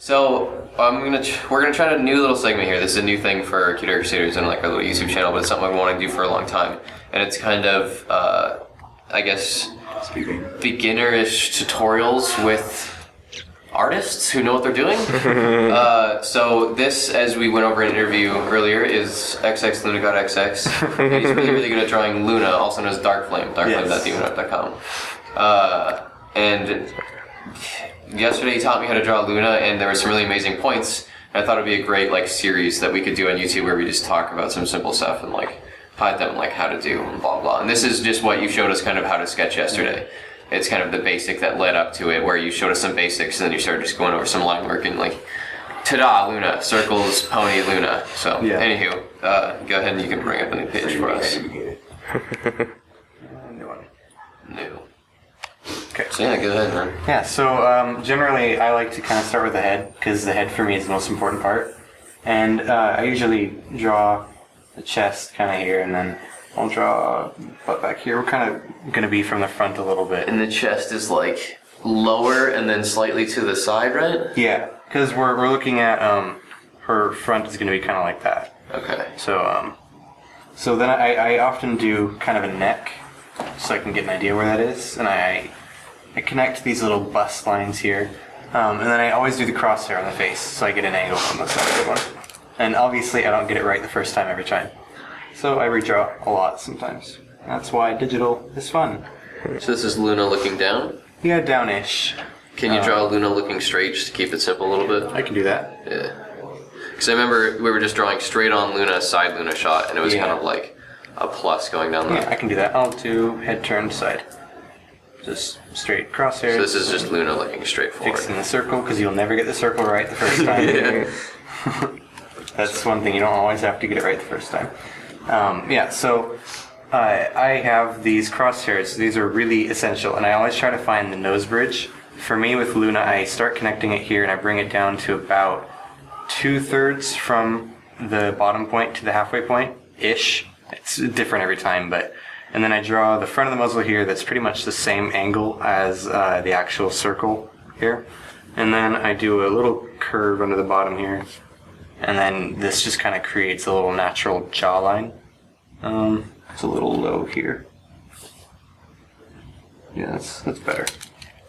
So we're gonna try a new little segment here. This is a new thing for CutieArtCrusaders and like our little YouTube channel, but it's something I've been wanting to do for a long time. And it's kind of, I guess, beginner-ish tutorials with artists who know what they're doing. So this, as we went over in an interview earlier, is XXLunaGodXX. He's really, really good at drawing Luna, also known as DarkFlame, darkflame.demonote.com. And yesterday he taught me how to draw Luna, and there were some really amazing points. And I thought it'd be a great like series that we could do on YouTube where we just talk about some simple stuff and like hide them like how to do and blah blah. And this is just what you showed us kind of how to sketch yesterday. It's kind of the basic that led up to it, where you showed us some basics and then you started just going over some line work and like, ta-da, Luna, circles, pony, Luna. So, anywho, go ahead and you can bring up a new page for us. New one. New. Okay. So yeah, go ahead, man. Yeah, so generally I like to kind of start with the head, because the head for me is the most important part. And I usually draw the chest kind of here, and then I'll draw butt back here. We're kind of going to be from the front a little bit. And the chest is like lower and then slightly to the side, right? Yeah, because we're looking at her front is going to be kind of like that. Okay. So so then I often do kind of a neck, so I can get an idea where that is, and I connect these little bust lines here, and then I always do the crosshair on the face, so I get an angle from the side of the one. And obviously I don't get it right the first time every time. So I redraw a lot sometimes. That's why digital is fun. So this is Luna looking down? Yeah, downish. Can you draw Luna looking straight just to keep it simple a little bit? I can do that. Yeah. Because I remember we were just drawing straight on Luna, side Luna shot, and it was kind of like a plus going down there. Yeah, I can do that. I'll do head turned side. Just straight crosshairs. So this is just Luna looking straight forward. Fixing the circle, because you'll never get the circle right the first time. Yeah. That's one thing, you don't always have to get it right the first time. So I have these crosshairs. These are really essential, and I always try to find the nose bridge. For me, with Luna, I start connecting it here, and I bring it down to about 2/3 from the bottom point to the halfway point-ish. It's different every time, and then I draw the front of the muzzle here that's pretty much the same angle as the actual circle here. And then I do a little curve under the bottom here. And then this just kind of creates a little natural jawline. It's a little low here. Yeah, that's better.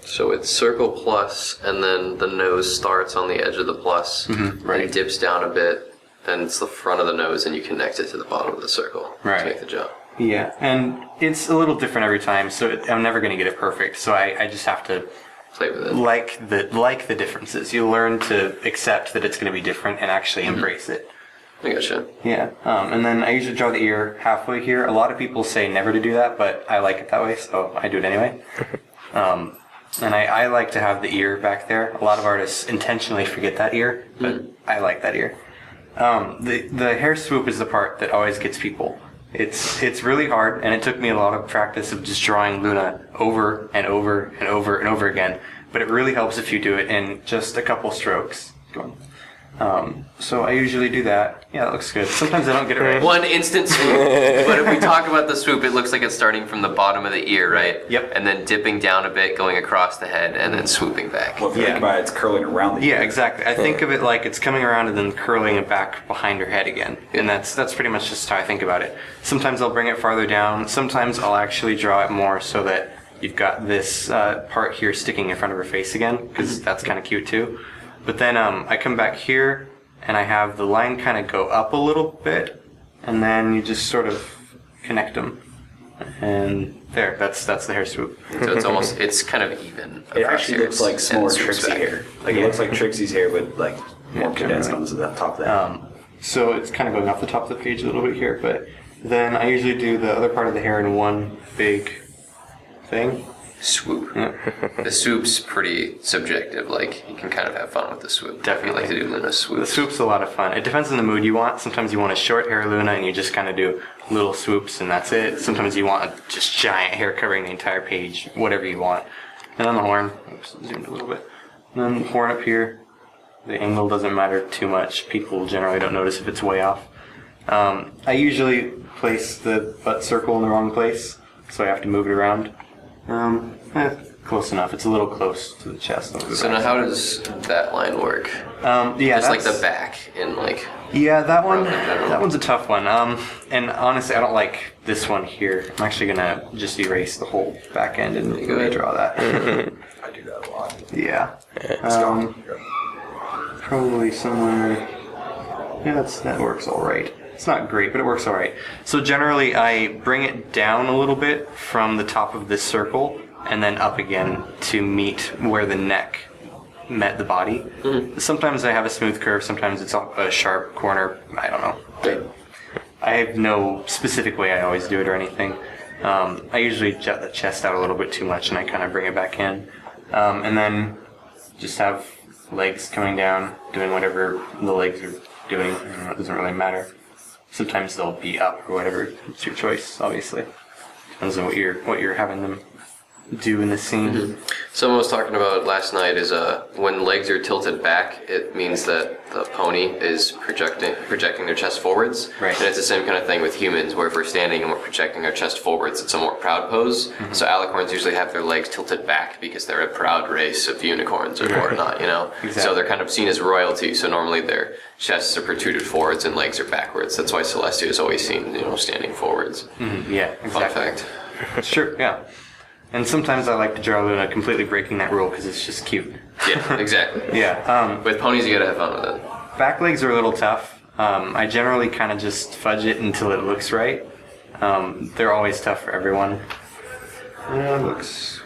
So it's circle plus, and then the nose starts on the edge of the plus, right. and dips down a bit, and it's the front of the nose, and you connect it to the bottom of the circle to make the jaw. Yeah, and it's a little different every time, so I'm never going to get it perfect. So I just have to play with it. Like the differences. You learn to accept that it's going to be different and actually embrace it. I gotcha. Yeah, and then I usually draw the ear halfway here. A lot of people say never to do that, but I like it that way, so I do it anyway. And I like to have the ear back there. A lot of artists intentionally forget that ear, but I like that ear. The hair swoop is the part that always gets people. It's really hard, and it took me a lot of practice of just drawing Luna over and over and over and over again. But it really helps if you do it in just a couple strokes. So I usually do that. Yeah, that looks good. Sometimes I don't get it right. One instant swoop. But if we talk about the swoop, it looks like it's starting from the bottom of the ear, right? Yep. And then dipping down a bit, going across the head, and then swooping back. Well, if you think about it, it's curling around the ear. Yeah, exactly. I think of it like it's coming around and then curling it back behind her head again. And that's pretty much just how I think about it. Sometimes I'll bring it farther down. Sometimes I'll actually draw it more so that you've got this part here sticking in front of her face again, because that's kind of cute too. But then I come back here, and I have the line kind of go up a little bit, and then you just sort of connect them. And there, that's the hair swoop. So it's kind of even. It actually looks like some more Trixie hair. Like, it looks like Trixie's hair with, like, more condensed onto the top of that. So it's kind of going off the top of the page a little bit here, but then I usually do the other part of the hair in one big thing. Swoop. Yeah. The swoop's pretty subjective. Like, you can kind of have fun with the swoop. Definitely. I like to do Luna swoop. The swoop's a lot of fun. It depends on the mood you want. Sometimes you want a short hair Luna and you just kind of do little swoops and that's it. Sometimes you want a just giant hair covering the entire page, whatever you want. And then the horn. Oops, zoomed a little bit. And then the horn up here. The angle doesn't matter too much. People generally don't notice if it's way off. I usually place the butt circle in the wrong place, so I have to move it around. close enough. It's a little close to the chest. So now how does that line work? Yeah, It's like the back in like... Yeah, that one. in general. That one's a tough one. And honestly, I don't like this one here. I'm actually gonna just erase the whole back end and redraw that. I do that a lot. Yeah. It's gone. Probably somewhere. Yeah, that works all right. It's not great, but it works all right. So generally, I bring it down a little bit from the top of this circle, and then up again to meet where the neck met the body. Mm-hmm. Sometimes I have a smooth curve. Sometimes it's a sharp corner. I don't know. I have no specific way I always do it or anything. I usually jut the chest out a little bit too much, and I kind of bring it back in, and then just have legs coming down, doing whatever the legs are doing. It doesn't really matter. Sometimes they'll be up or whatever. It's your choice, obviously. Depends on what you're having them do in the scene. Mm-hmm. Someone was talking about last night is when legs are tilted back, it means that the pony is projecting their chest forwards. Right. And it's the same kind of thing with humans, where if we're standing and we're projecting our chest forwards, it's a more proud pose. Mm-hmm. So alicorns usually have their legs tilted back because they're a proud race of unicorns or whatnot, you know? Exactly. So they're kind of seen as royalty, so normally their chests are protruded forwards and legs are backwards. That's why Celestia is always seen, standing forwards. Mm-hmm. Yeah, exactly. Fun fact. Sure, yeah. And sometimes I like to draw Luna completely breaking that rule because it's just cute. Yeah, exactly. Yeah. With ponies, you gotta have fun with it. Back legs are a little tough. I generally kind of just fudge it until it looks right. They're always tough for everyone. Yeah, it looks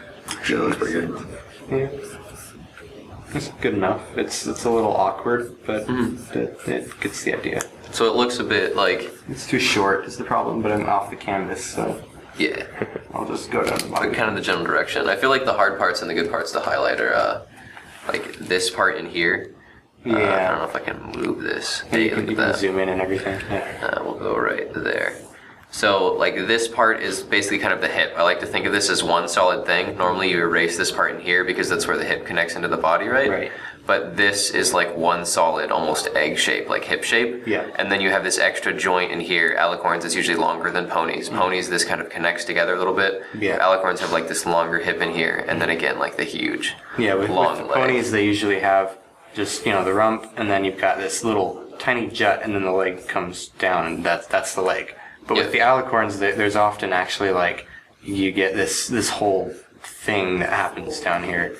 It looks pretty good. Yeah. It's good enough. It's a little awkward, but it gets the idea. So it looks a bit like... It's too short is the problem, but I'm off the canvas, so... Yeah. I'll just go down the bottom. Kind of the general direction. I feel like the hard parts and the good parts to highlight are like this part in here. Yeah. I don't know if I can move this. And you can zoom in and everything. Yeah. We'll go right there. So like this part is basically kind of the hip. I like to think of this as one solid thing. Normally you erase this part in here because that's where the hip connects into the body, right? Right. But this is like one solid, almost egg shape, like hip shape. Yeah. And then you have this extra joint in here. Alicorns is usually longer than ponies. Ponies, this kind of connects together a little bit. Yeah. Alicorns have like this longer hip in here, and then again like the huge, with long the leg. ponies, they usually have just the rump, and then you've got this little tiny jut, and then the leg comes down, and that's the leg. But with the alicorns, there's often actually like you get this whole thing that happens down here.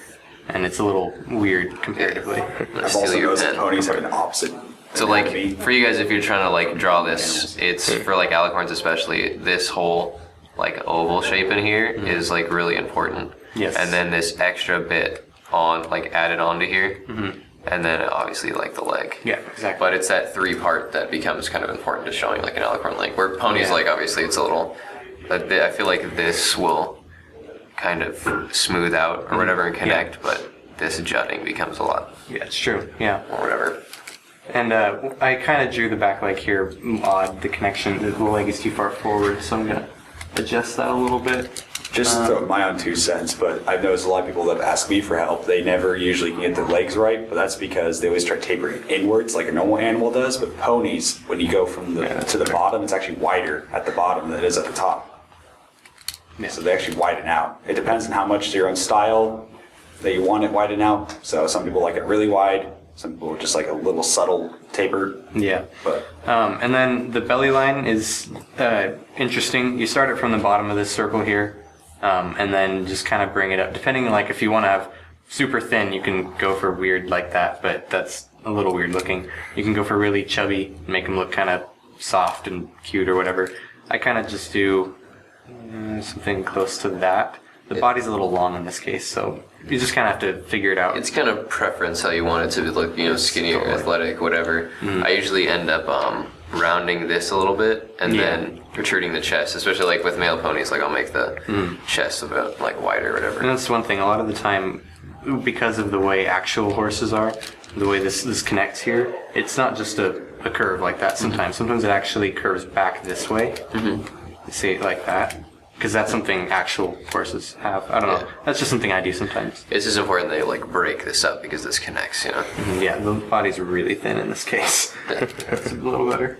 And it's a little weird comparatively. I've also noticed that ponies have an opposite. So like for you guys, if you're trying to like draw this, it's for like alicorns especially. This whole like oval shape in here is like really important. Yes. And then this extra bit on like added onto here, and then obviously like the leg. Yeah, exactly. But it's that 3-part that becomes kind of important to showing like an alicorn leg. Where ponies like obviously it's a little. I feel like this will kind of smooth out or whatever and connect, but this jutting becomes a lot. Yeah, it's true. Yeah. Or whatever. And I kind of drew the back leg here odd. The connection, the leg is too far forward, so I'm gonna adjust that a little bit. Just my own 2 cents, but I've noticed a lot of people that ask me for help, they never usually can get their legs right, but that's because they always try tapering inwards like a normal animal does. But ponies, when you go from to the bottom, it's actually wider at the bottom than it is at the top. Yeah. So they actually widen out. It depends on how much your own style that you want it widen out. So some people like it really wide. Some people just like a little subtle taper. Yeah. But and then the belly line is interesting. You start it from the bottom of this circle here, and then just kind of bring it up. Depending, like if you want to have super thin, you can go for weird like that, but that's a little weird looking. You can go for really chubby, make them look kind of soft and cute or whatever. I kind of just do something close to that. The body's a little long in this case, so you just kind of have to figure it out. It's kind of preference how you want it to look, skinny or athletic, whatever. I usually end up rounding this a little bit and then protruding the chest, especially like with male ponies. Like I'll make the chest a bit like wider or whatever. And that's one thing. A lot of the time, because of the way actual horses are, the way this connects here, it's not just a curve like that. Sometimes it actually curves back this way. See it like that. Because that's something actual horses have. I don't know. That's just something I do sometimes. It's just important they like break this up because this connects, Yeah, the body's really thin in this case. It's a little better.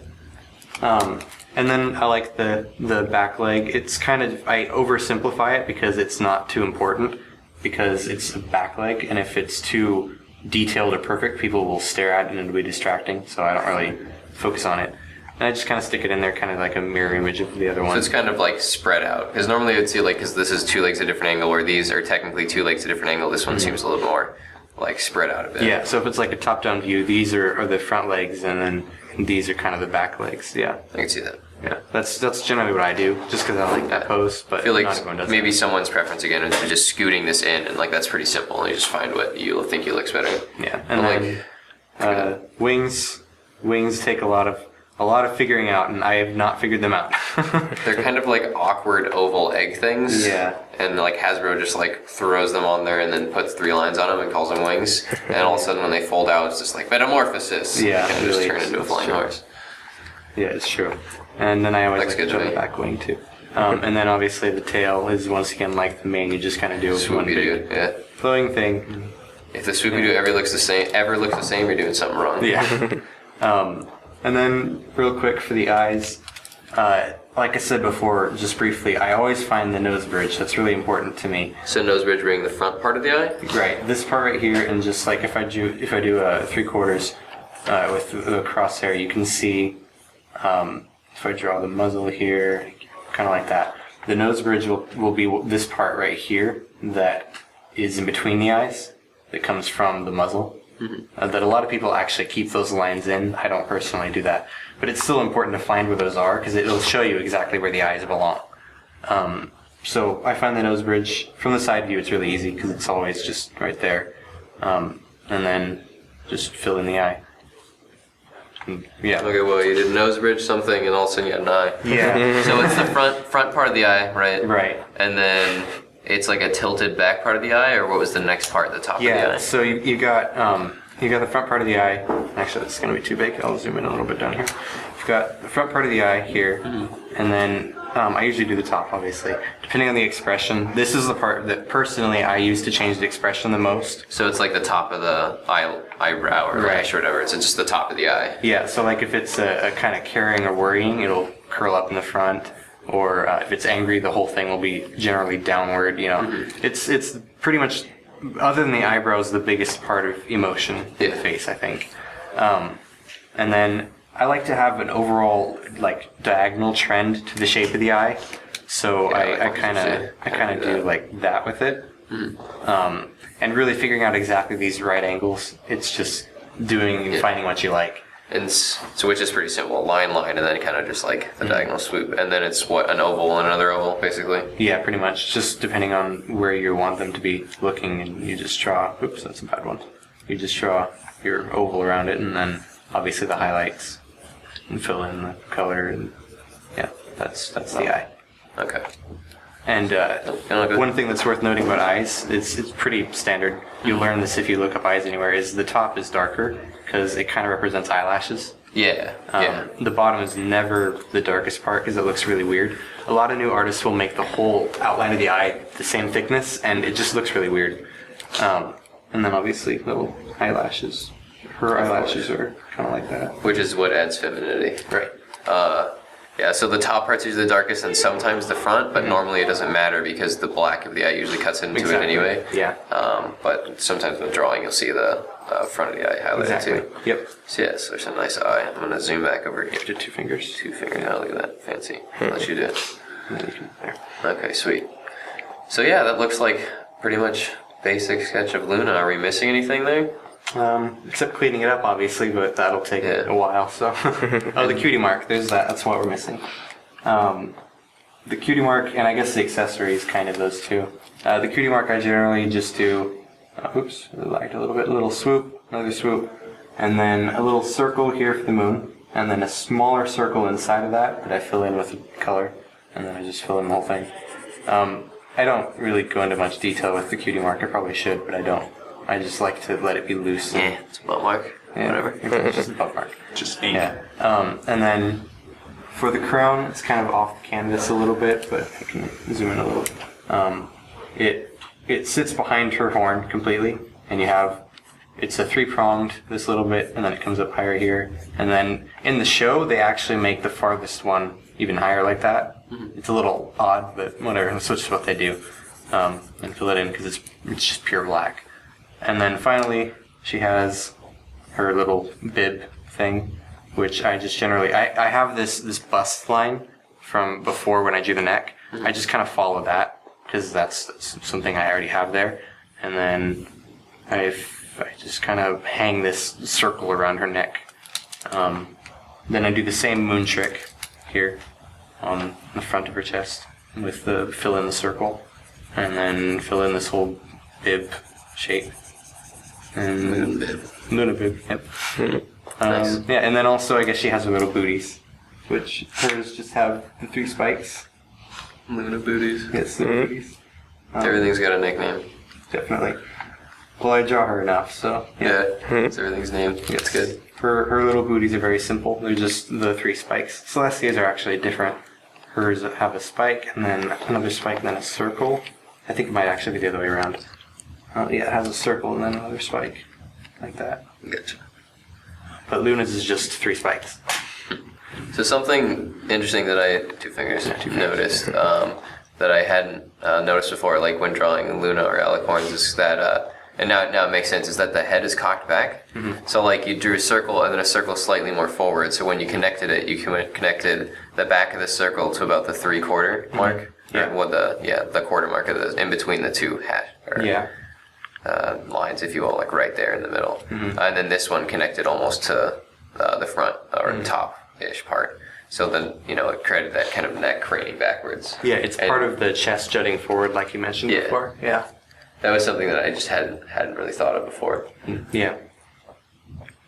And then I like the back leg. It's kind of, I oversimplify it because it's not too important. because it's a back leg, and if it's too detailed or perfect, people will stare at it and it'll be distracting, so I don't really focus on it. And I just kind of stick it in there, kind of like a mirror image of the other one. So it's kind of like spread out. Because normally I'd see like, because this is 2 legs at a different angle, or these are technically 2 legs at a different angle, this one seems a little more like spread out a bit. Yeah, so if it's like a top-down view, these are the front legs, and then these are kind of the back legs. Yeah, I can see that. yeah. That's generally what I do, just because I like that pose. But I feel like not everyone does maybe that. someone's preference again is just scooting this in, and like that's pretty simple, and you just find what you think you looks better. Yeah, and But, then wings take a lot of figuring out, and I have not figured them out. They're kind of like awkward oval egg things. Yeah. And like Hasbro just like throws them on there and then puts 3 lines on them and calls them wings. And all of a sudden when they fold out, it's just like metamorphosis. Yeah, and really, just turn into a flying horse. Yeah, it's true. And then I always Looks like to good show to the me. back wing too. And then obviously the tail is once again like the mane. You just kind of do one Swoopy big doo, yeah. flowing thing. If the swoopy doo ever looks the same, you're doing something wrong. Yeah. And then real quick for the eyes, like I said before, just briefly, I always find the nose bridge. That's really important to me. So nose bridge being the front part of the eye? Right, this part right here, and just like if I do 3/4 with the crosshair, you can see if I draw the muzzle here, kind of like that. The nose bridge will be this part right here that is in between the eyes, that comes from the muzzle. That a lot of people actually keep those lines in. I don't personally do that, but it's still important to find where those are because it'll show you exactly where the eyes belong. So I find the nose bridge from the side view. It's really easy because it's always just right there, and then just fill in the eye. Yeah. Okay, well you did nose bridge something and all of a sudden you had an eye. Yeah. So it's the front part of the eye, right? Right. And then it's like a tilted back part of the eye, or what was the next part at the top of the Yeah. eye? So you got the front part of the eye. Actually, this is going to be too big. I'll zoom in a little bit down here. You've got the front part of the eye here, and then I usually do the top, obviously. Depending on the expression, this is the part that personally I use to change the expression the most. So it's like the top of the eyebrow or lash or whatever. It's just the top of the eye. Yeah, so like if it's a kind of caring or worrying, it'll curl up in the front. Or if it's angry, the whole thing will be generally downward, you know. It's pretty much, other than the eyebrows, the biggest part of emotion in the face, I think. And then I like to have an overall like diagonal trend to the shape of the eye. So I kind of do like that with it. And really figuring out exactly these right angles. It's just doing and finding what you like. And so which is pretty simple. Line, and then kind of just like the diagonal swoop. And then it's what, an oval and another oval, basically? Yeah, pretty much. Just depending on where you want them to be looking, and you just draw, oops, that's a bad one. You just draw your oval around it, and then obviously the highlights, and fill in the color, and yeah, that's the eye. Okay. And one thing that's worth noting about eyes, it's pretty standard. You'll learn this if you look up eyes anywhere, is the top is darker, because it kind of represents eyelashes. Yeah, The bottom is never the darkest part because it looks really weird. A lot of new artists will make the whole outline of the eye the same thickness, and it just looks really weird. And then obviously little eyelashes. Her eyelashes are kind of like that. Which is what adds femininity. Right. Yeah, so the top part's usually the darkest and sometimes the front, but normally it doesn't matter because the black of the eye usually cuts into it anyway. Yeah. But sometimes when drawing you'll see the front of the eye highlighted too. Yep. So yes, there's a nice eye. I'm going to zoom back over here. To 2 fingers. 2 fingers. Oh, look at that. Fancy. I'll let you do it. And then you can, there. Okay, sweet. So yeah, that looks like pretty much basic sketch of Luna. Are we missing anything there? Except cleaning it up, obviously, but that'll take a while. So, the cutie mark. There's that. That's what we're missing. The cutie mark, and I guess the accessories, kind of those two. The cutie mark, I generally just do. Oops, I lagged a little bit. A little swoop, another swoop, and then a little circle here for the moon, and then a smaller circle inside of that I fill in with color, and then I just fill in the whole thing. I don't really go into much detail with the cutie mark. I probably should, but I don't. I just like to let it be loose. Yeah, it's a butt mark. Yeah, Whatever. It's just a butt mark. Just ink. Yeah. And then for the crown, it's kind of off the canvas a little bit, but I can zoom in a little. It sits behind her horn completely, and it's a 3-pronged, this little bit, and then it comes up higher here. And then in the show, they actually make the farthest one even higher like that. It's a little odd, but whatever, that's just what they do. and fill it in because it's just pure black. And then finally, she has her little bib thing, which I just generally, I have this bust line from before when I drew the neck. I just kind of follow that because that's something I already have there. And then I just kind of hang this circle around her neck. Then I do the same moon trick here on the front of her chest with the fill in the circle. And then fill in this whole bib shape. And Luna bib, yep. Nice. Yeah, and then also I guess she has her little booties, which hers just have the 3 spikes. Luna booties. Yes, the booties. Everything's got a nickname. Definitely. Well, I draw her enough, so Yeah, so everything's named. That's good. Her little booties are very simple. They're just the 3 spikes. Celestia's are actually different. Hers have a spike, and then another spike, and then a circle. I think it might actually be the other way around. Yeah, it has a circle and then another spike. Like that. Gotcha. But Luna's is just 3 spikes. So something interesting that I, two fingers, noticed, that I hadn't noticed before, like when drawing Luna or Alicorns, is that, and now it makes sense, is that the head is cocked back. So like you drew a circle and then a circle slightly more forward, so when you connected it, you connected the back of the circle to about the 3/4 mark. Yeah. Or what the quarter mark of the, in between the two lines, if you will, like right there in the middle. And then this one connected almost to the front or top-ish part. So then, it created that kind of neck craning backwards. Yeah, it's part of the chest jutting forward like you mentioned before. Yeah. That was something that I just hadn't really thought of before. Yeah.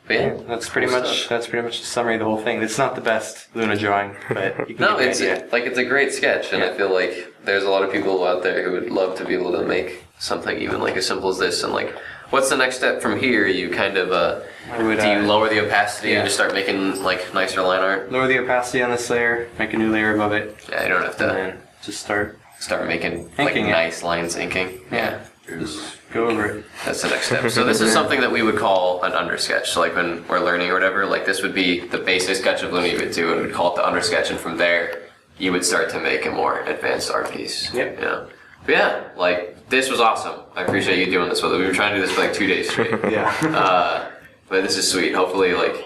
But yeah, That's pretty much the summary of the whole thing. It's not the best Luna drawing, but you can no, get the idea. it's a great sketch, and I feel like there's a lot of people out there who would love to be able to make something even like as simple as this. And like, what's the next step from here? You kind of do you lower the opacity and just start making like nicer line art? Lower the opacity on this layer, make a new layer above it, Yeah, you don't have and to then just start making like Inking it. nice lines inking. Yeah. just go over it. That's the next step. So this is something that we would call an undersketch. So like when we're learning or whatever, like this would be the basic sketch of Luna you would do, and we'd call it the undersketch, and from there you would start to make a more advanced art piece. Yep. But yeah, like this was awesome. I appreciate you doing this with it. We were trying to do this for like 2 days straight. Yeah. But this is sweet. Hopefully like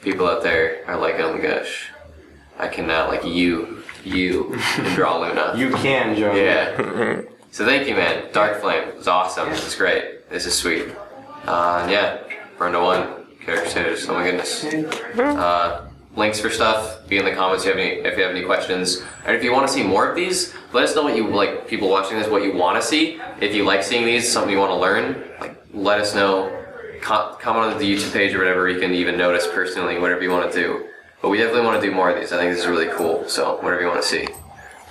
people out there are like, oh my gosh, I can now like you can draw Luna. You can draw. Yeah. So thank you, man. DarkFlame, it was awesome. It was great. This is sweet. Yeah, Bernd01, CutieArtCrusaders. Oh my goodness. Links for stuff. Be in the comments if you have any questions. And if you want to see more of these, let us know what you like. People watching this, what you want to see. If you like seeing these, something you want to learn, like let us know. Comment on the YouTube page or whatever. You can even notice personally, whatever you want to do. But we definitely want to do more of these. I think this is really cool. So whatever you want to see,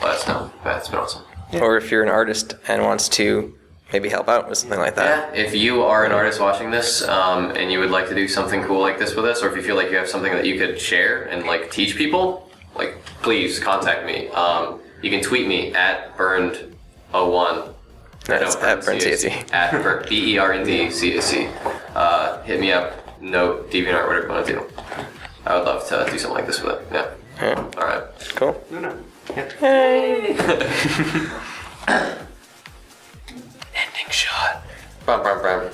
let us know. It's been awesome. Or if you're an artist and wants to maybe help out with something like that. Yeah, if you are an artist watching this and you would like to do something cool like this with us, or if you feel like you have something that you could share and like teach people, like please contact me. You can tweet me at Bernd01. That's at BerndCSC. At BERNDCSC. Hit me up, note, DeviantArt, whatever you want to do. I would love to do something like this with it. Yeah. Yeah. All right. Cool. Luna. Yep. Hey. Ending shot. Bum, bum, bum.